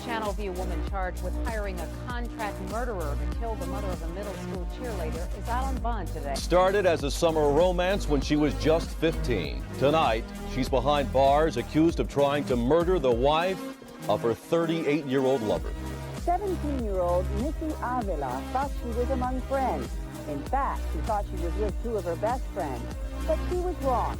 Channel-V woman charged with hiring a contract murderer to kill the mother of a middle school cheerleader is out on bond today. Started as a summer romance when she was just 15. Tonight, she's behind bars accused of trying to murder the wife of her 38-year-old lover. 17-year-old Missy Avila thought she was among friends. In fact, she thought she was with two of her best friends, but she was wrong.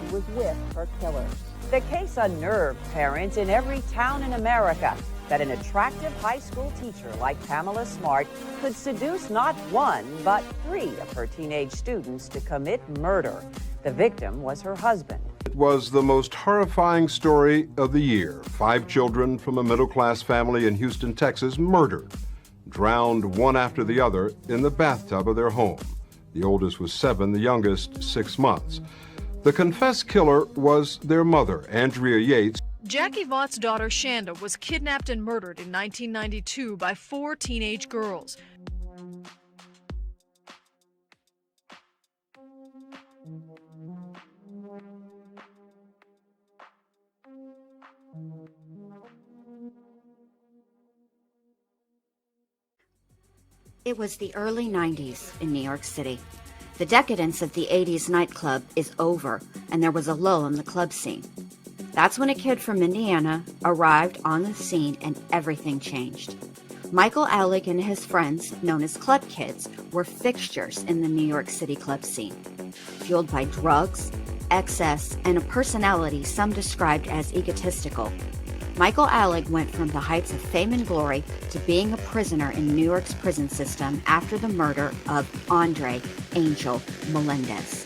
She was with her killers. The case unnerved parents in every town in America that an attractive high school teacher like Pamela Smart could seduce not one, but three of her teenage students to commit murder. The victim was her husband. It was the most horrifying story of the year. 5 children from a middle-class family in Houston, Texas, murdered, drowned one after the other in the bathtub of their home. The oldest was 7, the youngest 6 months. The confessed killer was their mother, Andrea Yates. Jackie Vaught's daughter Shanda was kidnapped and murdered in 1992 by 4 teenage girls. It was the early 90s in New York City. The decadence of the 80s nightclub is over, and there was a lull in the club scene. That's when a kid from Indiana arrived on the scene and everything changed. Michael Alig and his friends, known as Club Kids, were fixtures in the New York City club scene. Fueled by drugs, excess, and a personality some described as egotistical, Michael Alig went from the heights of fame and glory to being a prisoner in New York's prison system after the murder of Andre Angel Melendez.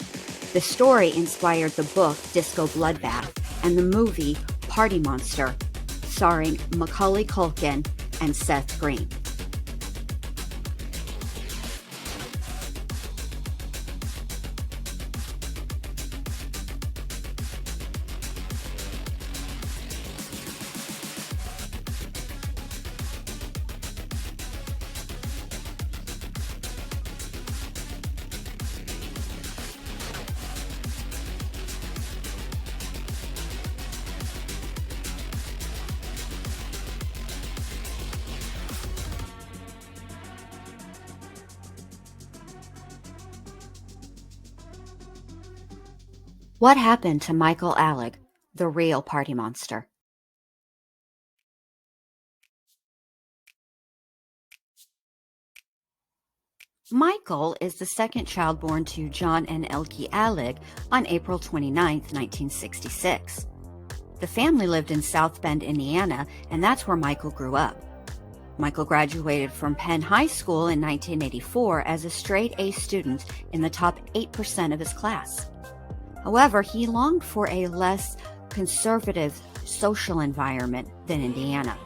The story inspired the book Disco Bloodbath and the movie Party Monster, starring Macaulay Culkin and Seth Green. What happened to Michael Alig, the real party monster? Michael is the second child born to John and Elkie Alig on April 29, 1966. The family lived in South Bend, Indiana, and that's where Michael grew up. Michael graduated from Penn High School in 1984 as a straight-A student in the top 8% of his class. However, he longed for a less conservative social environment than Indiana.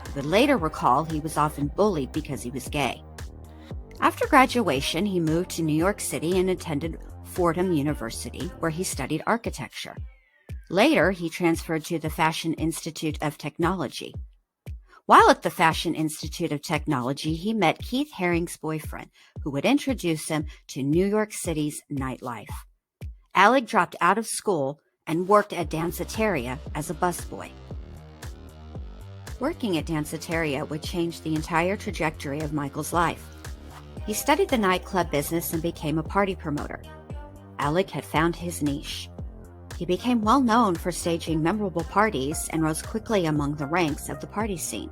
He would later recall he was often bullied because he was gay. After graduation, he moved to New York City and attended Fordham University, where he studied architecture. Later, he transferred to the Fashion Institute of Technology. While at the Fashion Institute of Technology, he met Keith Haring's boyfriend, who would introduce him to New York City's nightlife. Alig dropped out of school and worked at Danceteria as a busboy. Working at Danceteria would change the entire trajectory of Michael's life. He studied the nightclub business and became a party promoter. Alig had found his niche. He became well known for staging memorable parties and rose quickly among the ranks of the party scene.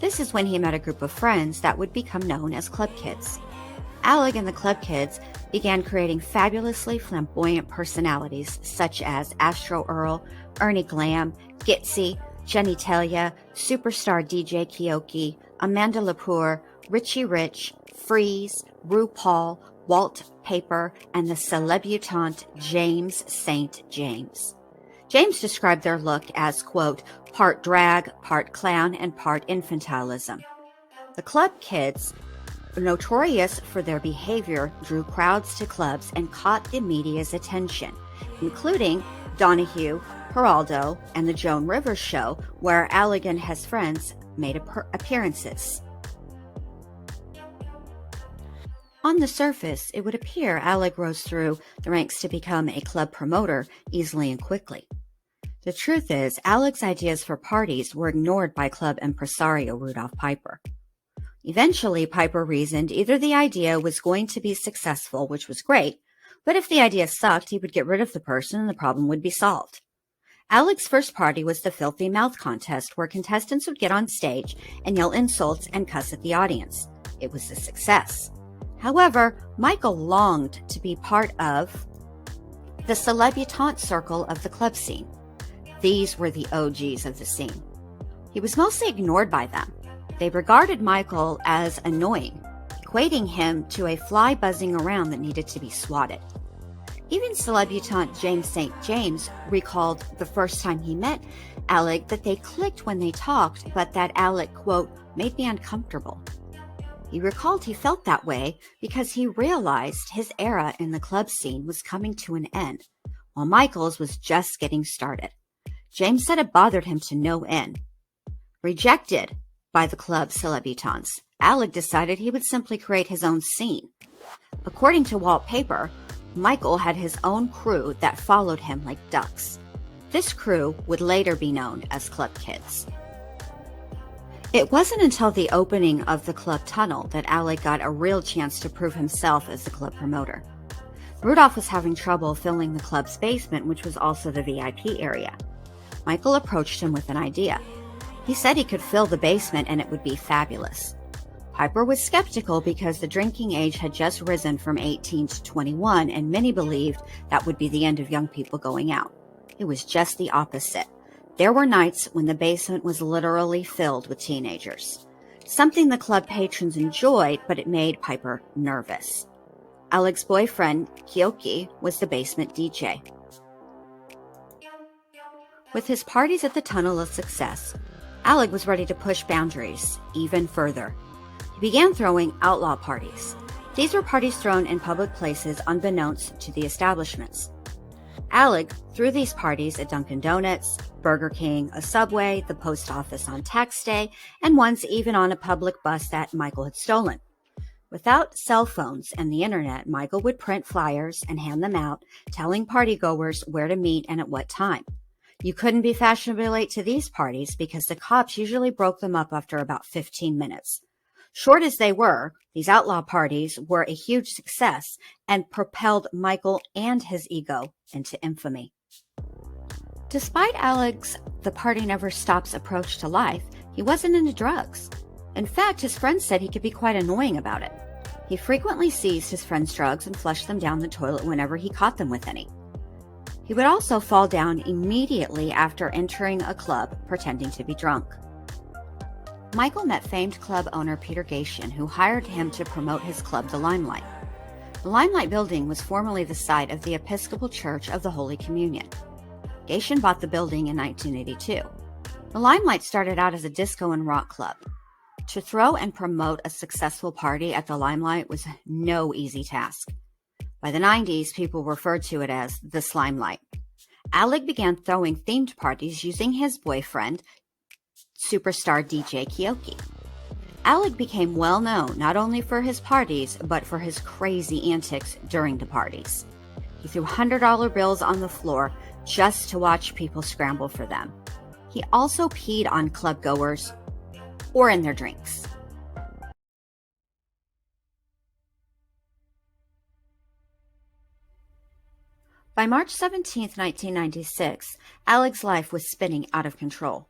This is when he met a group of friends that would become known as Club Kids. Alig and the Club Kids began creating fabulously flamboyant personalities such as Astro Earl, Ernie Glam, Gitsy, Jenny Telia, superstar DJ Kioki, Amanda Lepore, Richie Rich, Freeze, RuPaul, Walt Paper, and the celebutante James St. James. James described their look as, quote, part drag, part clown, and part infantilism. The Club Kids, notorious for their behavior, drew crowds to clubs and caught the media's attention, including Donahue, Geraldo, and the Joan Rivers Show, where Alig and his friends made appearances. On the surface, it would appear Alig rose through the ranks to become a club promoter easily and quickly. The truth is, Alig's ideas for parties were ignored by club impresario Rudolph Piper. Eventually, Piper reasoned either the idea was going to be successful, which was great, but if the idea sucked, he would get rid of the person and the problem would be solved. Alig's first party was the Filthy Mouth contest, where contestants would get on stage and yell insults and cuss at the audience. It was a success. However, Michael longed to be part of the celebutante circle of the club scene. These were the OGs of the scene. He was mostly ignored by them. They regarded Michael as annoying, equating him to a fly buzzing around that needed to be swatted. Even celebutante James St. James recalled the first time he met Alig that they clicked when they talked, but that Alig, quote, made me uncomfortable. He recalled he felt that way because he realized his era in the club scene was coming to an end, while Michael's was just getting started. James said it bothered him to no end. Rejected by the club celebutantes, Alig decided he would simply create his own scene. According to Wallpaper, Michael had his own crew that followed him like ducks. This crew would later be known as Club Kids. It wasn't until the opening of the club tunnel that Alig got a real chance to prove himself as the club promoter. Rudolph was having trouble filling the club's basement, which was also the VIP area. Michael approached him with an idea. He said he could fill the basement and it would be fabulous. Piper was skeptical because the drinking age had just risen from 18 to 21, and many believed that would be the end of young people going out. It was just the opposite. There were nights when the basement was literally filled with teenagers. Something the club patrons enjoyed, but it made Piper nervous. Alig's boyfriend, Kyoki, was the basement DJ. With his parties at the tunnel a success, Alig was ready to push boundaries even further. He began throwing outlaw parties. These were parties thrown in public places unbeknownst to the establishments. Alig threw these parties at Dunkin' Donuts, Burger King, a Subway, the post office on tax day, and once even on a public bus that Michael had stolen. Without cell phones and the internet, Michael would print flyers and hand them out, telling partygoers where to meet and at what time. You couldn't be fashionably late to these parties because the cops usually broke them up after about 15 minutes. Short as they were, these outlaw parties were a huge success and propelled Michael and his ego into infamy. Despite Alig's "the party never stops" approach to life, he wasn't into drugs. In fact, his friends said he could be quite annoying about it. He frequently seized his friends' drugs and flushed them down the toilet whenever he caught them with any. He would also fall down immediately after entering a club pretending to be drunk. Michael met famed club owner Peter Gatien, who hired him to promote his club, The Limelight. The Limelight building was formerly the site of the Episcopal Church of the Holy Communion. Gatien bought the building in 1982. The Limelight started out as a disco and rock club. To throw and promote a successful party at the Limelight was no easy task. By the 90s, people referred to it as the Slimelight. Alig began throwing themed parties using his boyfriend, superstar DJ Kyoki. Alig became well known not only for his parties, but for his crazy antics during the parties. He threw $100 bills on the floor just to watch people scramble for them. He also peed on club goers or in their drinks. By March 17, 1996, Alig's life was spinning out of control.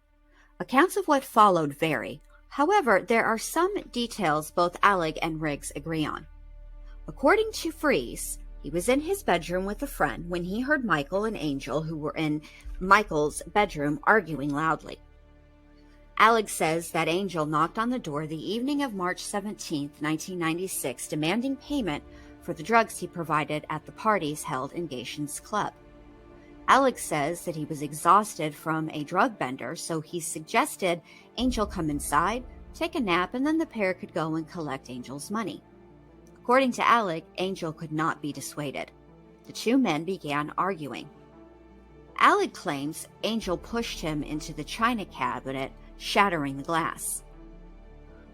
Accounts of what followed vary. However, there are some details both Alig and Riggs agree on. According to Freeze, he was in his bedroom with a friend when he heard Michael and Angel, who were in Michael's bedroom, arguing loudly. Alig says that Angel knocked on the door the evening of March 17, 1996, demanding payment for the drugs he provided at the parties held in Gatien's club. Alig says that he was exhausted from a drug bender, so he suggested Angel come inside, take a nap, and then the pair could go and collect Angel's money. According to Alig, Angel could not be dissuaded. The two men began arguing. Alig claims Angel pushed him into the china cabinet, shattering the glass.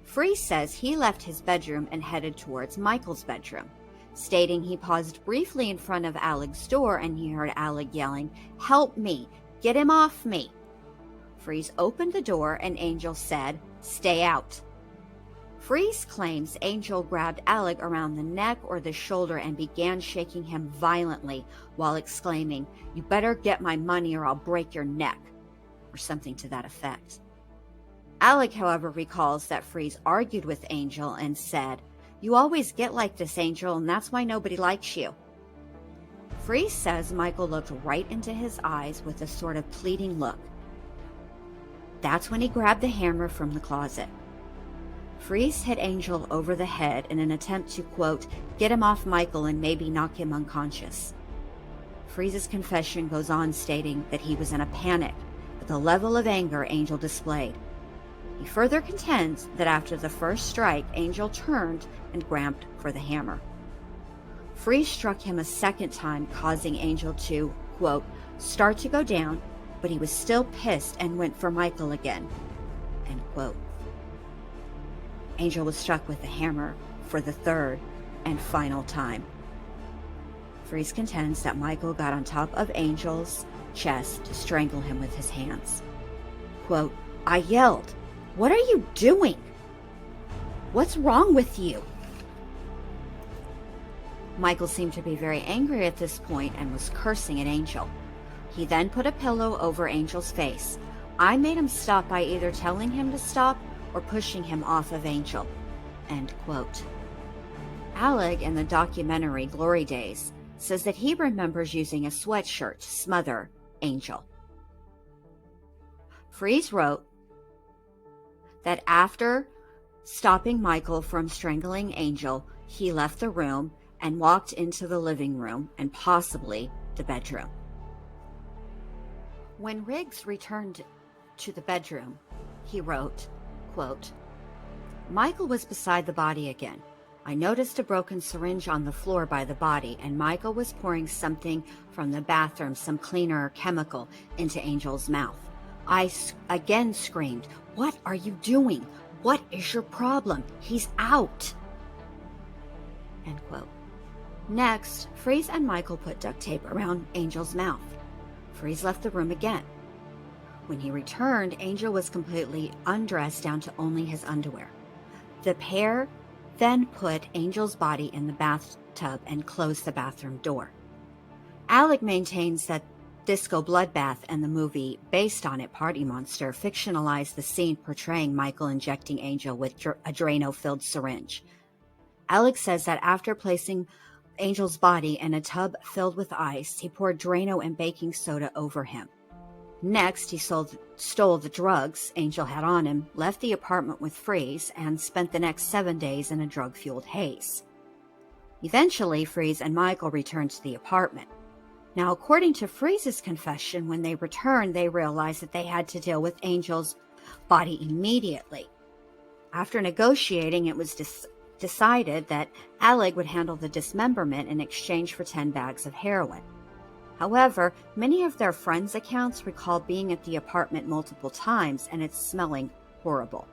Free says he left his bedroom and headed towards Michael's bedroom, stating he paused briefly in front of Alig's door and he heard Alig yelling, "Help me! "Get him off me." Freeze opened the door and Angel said, "Stay out." Freeze claims Angel grabbed Alig around the neck or the shoulder and began shaking him violently while exclaiming, "You better get my money or I'll break your neck," or something to that effect. Alig, however, recalls that Freeze argued with Angel and said, "You always get like this, Angel, and that's why nobody likes you." Freeze says Michael looked right into his eyes with a sort of pleading look. That's when he grabbed the hammer from the closet. Freeze hit Angel over the head in an attempt to, quote, "get him off Michael and maybe knock him unconscious." Freeze's confession goes on stating that he was in a panic at the level of anger Angel displayed. He further contends that after the first strike, Angel turned and grabbed for the hammer. Freeze struck him a second time, causing Angel to, quote, "start to go down, but he was still pissed and went for Michael again," end quote. Angel was struck with the hammer for the third and final time. Freeze contends that Michael got on top of Angel's chest to strangle him with his hands. Quote, "I yelled, 'What are you doing? What's wrong with you?' Michael seemed to be very angry at this point and was cursing at Angel. He then put a pillow over Angel's face. I made him stop by either telling him to stop or pushing him off of Angel," end quote. Alig, in the documentary Glory Days, says that he remembers using a sweatshirt to smother Angel. Freeze wrote that after stopping Michael from strangling Angel, he left the room and walked into the living room and possibly the bedroom. When Riggs returned to the bedroom, he wrote, quote, "Michael was beside the body again. I noticed a broken syringe on the floor by the body, and Michael was pouring something from the bathroom, some cleaner or chemical, into Angel's mouth. I again screamed, 'What are you doing? What is your problem? He's out!'" End quote. Next, Freeze and Michael put duct tape around Angel's mouth. Freeze left the room again. When he returned, Angel was completely undressed down to only his underwear. The pair then put Angel's body in the bathtub and closed the bathroom door. Alig maintains that Disco Bloodbath and the movie based on it, Party Monster, fictionalized the scene portraying Michael injecting Angel with a Drano-filled syringe. Alig says that after placing Angel's body in a tub filled with ice, he poured Drano and baking soda over him. Next, he stole the drugs Angel had on him, left the apartment with Freeze, and spent the next 7 days in a drug-fueled haze. Eventually, Freeze and Michael returned to the apartment. Now, according to Freeze's confession, when they returned, they realized that they had to deal with Angel's body immediately. After negotiating, it was decided that Alig would handle the dismemberment in exchange for 10 bags of heroin. However, many of their friends' accounts recall being at the apartment multiple times and it smelling horrible.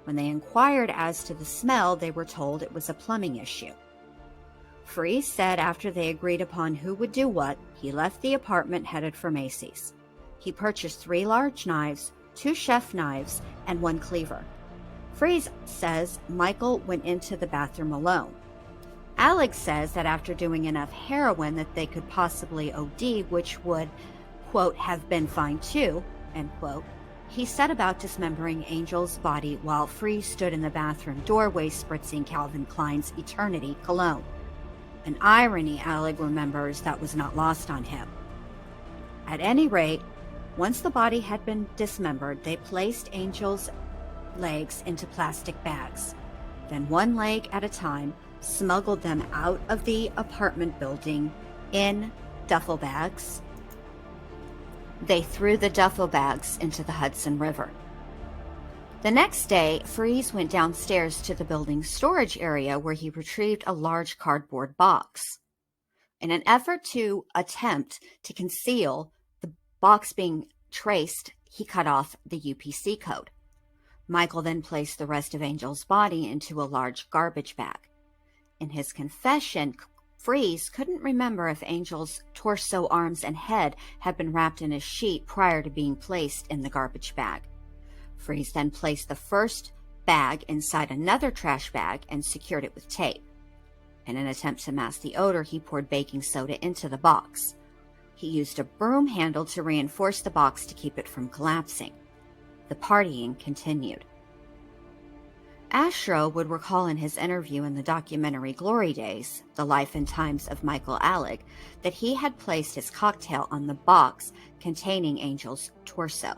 When they inquired as to the smell, they were told it was a plumbing issue. Freeze said after they agreed upon who would do what, he left the apartment headed for Macy's. He purchased 3 large knives, 2 chef knives, and 1 cleaver. Freeze says Michael went into the bathroom alone. Alig says that after doing enough heroin that they could possibly OD, which would, quote, have been fine too, end quote, he set about dismembering Angel's body while Freeze stood in the bathroom doorway spritzing Calvin Klein's Eternity cologne. An irony, Alig remembers, that was not lost on him. At any rate, once the body had been dismembered, they placed Angel's legs into plastic bags. Then 1 leg at a time, smuggled them out of the apartment building in duffel bags. They threw the duffel bags into the Hudson River. The next day, Freeze went downstairs to the building's storage area where he retrieved a large cardboard box. In an effort to attempt to conceal the box being traced, he cut off the UPC code. Michael then placed the rest of Angel's body into a large garbage bag. In his confession, Freeze couldn't remember if Angel's torso, arms, and head had been wrapped in a sheet prior to being placed in the garbage bag. Freeze then placed the first bag inside another trash bag and secured it with tape. In an attempt to mask the odor, he poured baking soda into the box. He used a broom handle to reinforce the box to keep it from collapsing. The partying continued. Ashro would recall in his interview in the documentary Glory Days, The Life and Times of Michael Alig, that he had placed his cocktail on the box containing Angel's torso.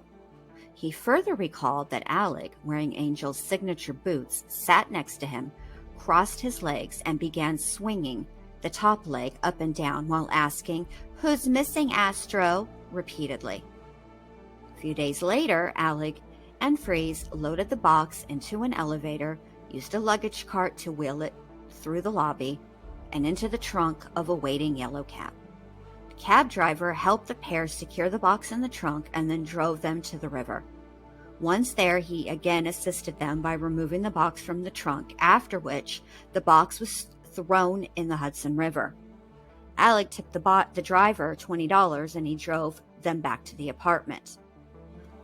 He further recalled that Alig, wearing Angel's signature boots, sat next to him, crossed his legs, and began swinging the top leg up and down while asking, "Who's missing, Astro?" repeatedly. A few days later, Alig and Freeze loaded the box into an elevator, used a luggage cart to wheel it through the lobby and into the trunk of a waiting yellow cab. The cab driver helped the pair secure the box in the trunk and then drove them to the river. Once there, he again assisted them by removing the box from the trunk, after which the box was thrown in the Hudson River. Alig tipped the driver $20 and he drove them back to the apartment.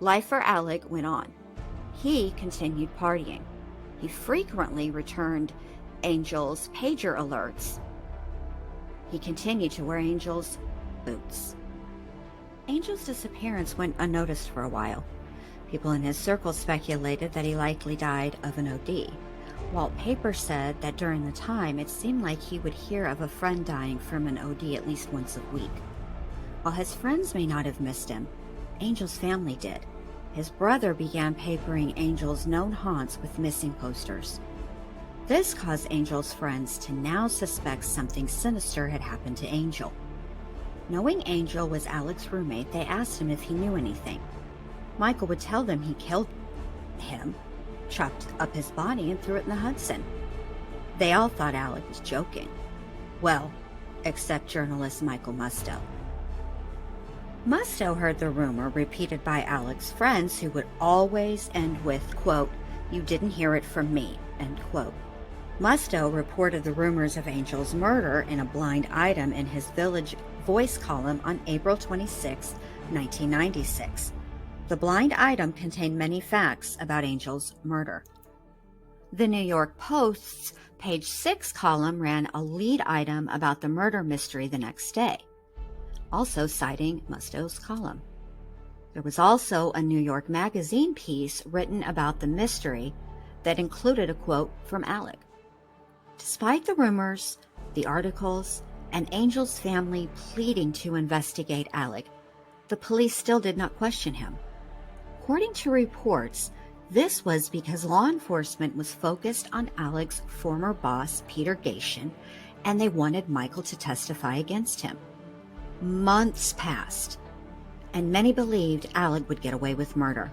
Life for Alig went on. He continued partying. He frequently returned Angel's pager alerts. He continued to wear Angel's boots. Angel's disappearance went unnoticed for a while. People in his circle speculated that he likely died of an OD. Walt Paper said that during the time, it seemed like he would hear of a friend dying from an OD at least once a week. While his friends may not have missed him, Angel's family did. His brother began papering Angel's known haunts with missing posters. This caused Angel's friends to now suspect something sinister had happened to Angel. Knowing Angel was Alig's roommate, they asked him if he knew anything. Michael would tell them he killed him, chopped up his body, and threw it in the Hudson. They all thought Alig was joking. Well, except journalist Michael Musto. Musto heard the rumor repeated by Alig's friends, who would always end with, quote, "You didn't hear it from me," end quote. Musto reported the rumors of Angel's murder in a blind item in his Village Voice column on April 26, 1996. The blind item contained many facts about Angel's murder. The New York Post's page 6 column ran a lead item about the murder mystery the next day, also citing Musto's column. There was also a New York Magazine piece written about the mystery that included a quote from Alig. Despite the rumors, the articles, and Angel's family pleading to investigate Alig, the police still did not question him. According to reports, this was because law enforcement was focused on Alig's former boss, Peter Gatien, and they wanted Michael to testify against him. Months passed, and many believed Alig would get away with murder,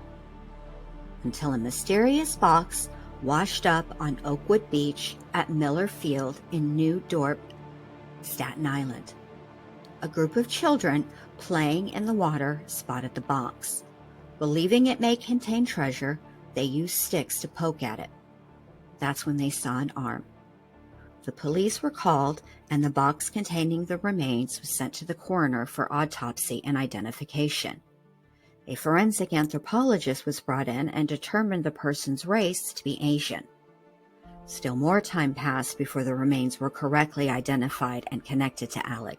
until a mysterious box washed up on Oakwood Beach at Miller Field in New Dorp, Staten Island. A group of children playing in the water spotted the box. Believing it may contain treasure, they used sticks to poke at it. That's when they saw an arm. The police were called, and the box containing the remains was sent to the coroner for autopsy and identification. A forensic anthropologist was brought in and determined the person's race to be Asian. Still more time passed before the remains were correctly identified and connected to Alig.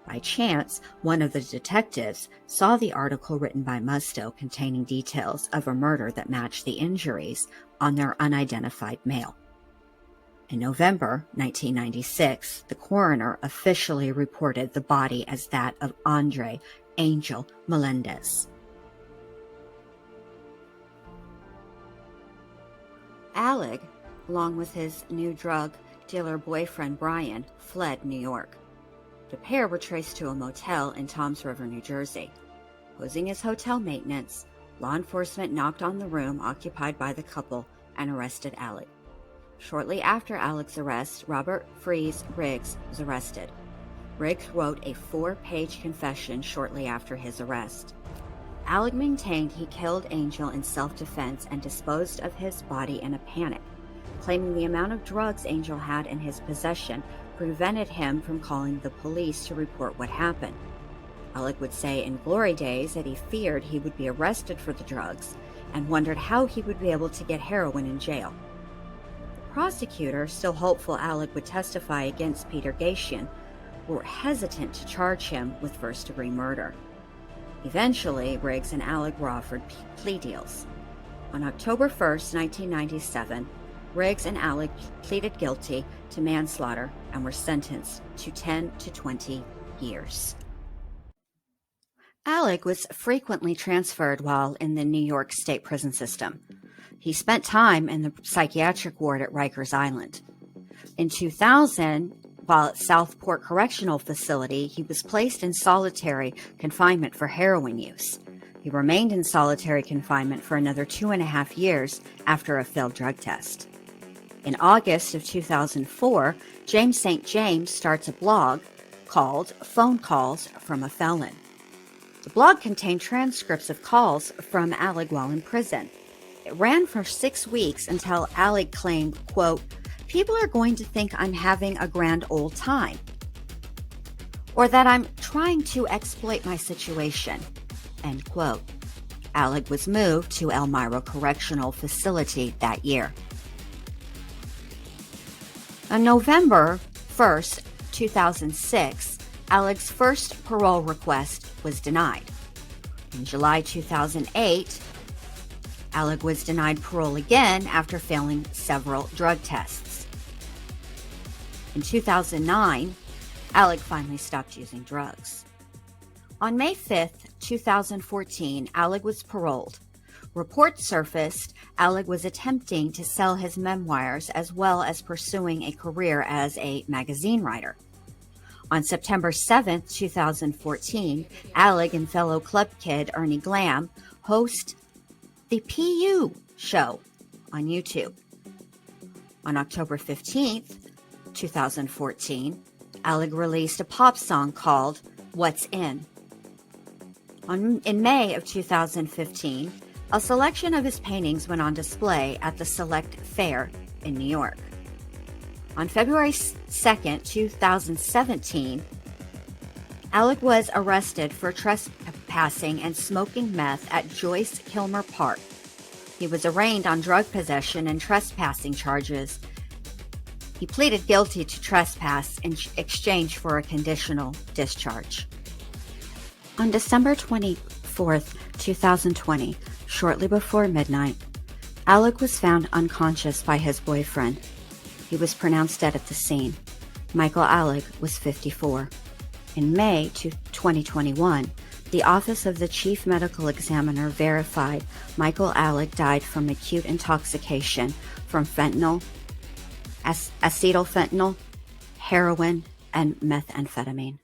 By chance, one of the detectives saw the article written by Musto containing details of a murder that matched the injuries on their unidentified male. In November 1996, the coroner officially reported the body as that of Andre Angel Melendez. Alig, along with his new drug dealer boyfriend Brian, fled New York. The pair were traced to a motel in Toms River, New Jersey. Posing as hotel maintenance, law enforcement knocked on the room occupied by the couple and arrested Alig. Shortly after Alig's arrest, Robert Freeze Riggs was arrested. Riggs wrote a 4-page confession shortly after his arrest. Alig maintained he killed Angel in self-defense and disposed of his body in a panic, claiming the amount of drugs Angel had in his possession prevented him from calling the police to report what happened. Alig would say in glory days that he feared he would be arrested for the drugs and wondered how he would be able to get heroin in jail. The prosecutor, still hopeful Alig would testify against Peter Gatien, were hesitant to charge him with first-degree murder. Eventually, Riggs and Alig were offered plea deals. On October 1st, 1997, Riggs and Alig pleaded guilty to manslaughter and were sentenced to 10 to 20 years. Alig was frequently transferred while in the New York State prison system. He spent time in the psychiatric ward at Rikers Island. In 2000, while at Southport Correctional Facility, he was placed in solitary confinement for heroin use. He remained in solitary confinement for another 2.5 years after a failed drug test. In August of 2004, James St. James starts a blog called Phone Calls from a Felon. The blog contained transcripts of calls from Alig while in prison. It ran for 6 weeks until Alig claimed, quote, "People are going to think I'm having a grand old time, or that I'm trying to exploit my situation," end quote. Alig was moved to Elmira Correctional Facility that year. On November 1st, 2006, Alig's first parole request was denied. In July 2008, Alig was denied parole again after failing several drug tests. In 2009, Alig finally stopped using drugs. On May 5th, 2014, Alig was paroled. Reports surfaced Alig was attempting to sell his memoirs as well as pursuing a career as a magazine writer. On September 7th, 2014, Alig and fellow club kid Ernie Glam host the PU Show on YouTube. On October 15th, 2014, Alig released a pop song called What's In. In May of 2015, a selection of his paintings went on display at the Select Fair in New York. On February 2nd, 2017, Alig was arrested for trespassing and smoking meth at Joyce Kilmer Park. He was arraigned on drug possession and trespassing charges. He pleaded guilty to trespass in exchange for a conditional discharge. On December 24th, 2020, shortly before midnight, Alig was found unconscious by his boyfriend. He was pronounced dead at the scene. Michael Alig was 54. In May 2021, the Office of the Chief Medical Examiner verified Michael Alig died from acute intoxication from fentanyl, acetylfentanyl, heroin, and methamphetamine.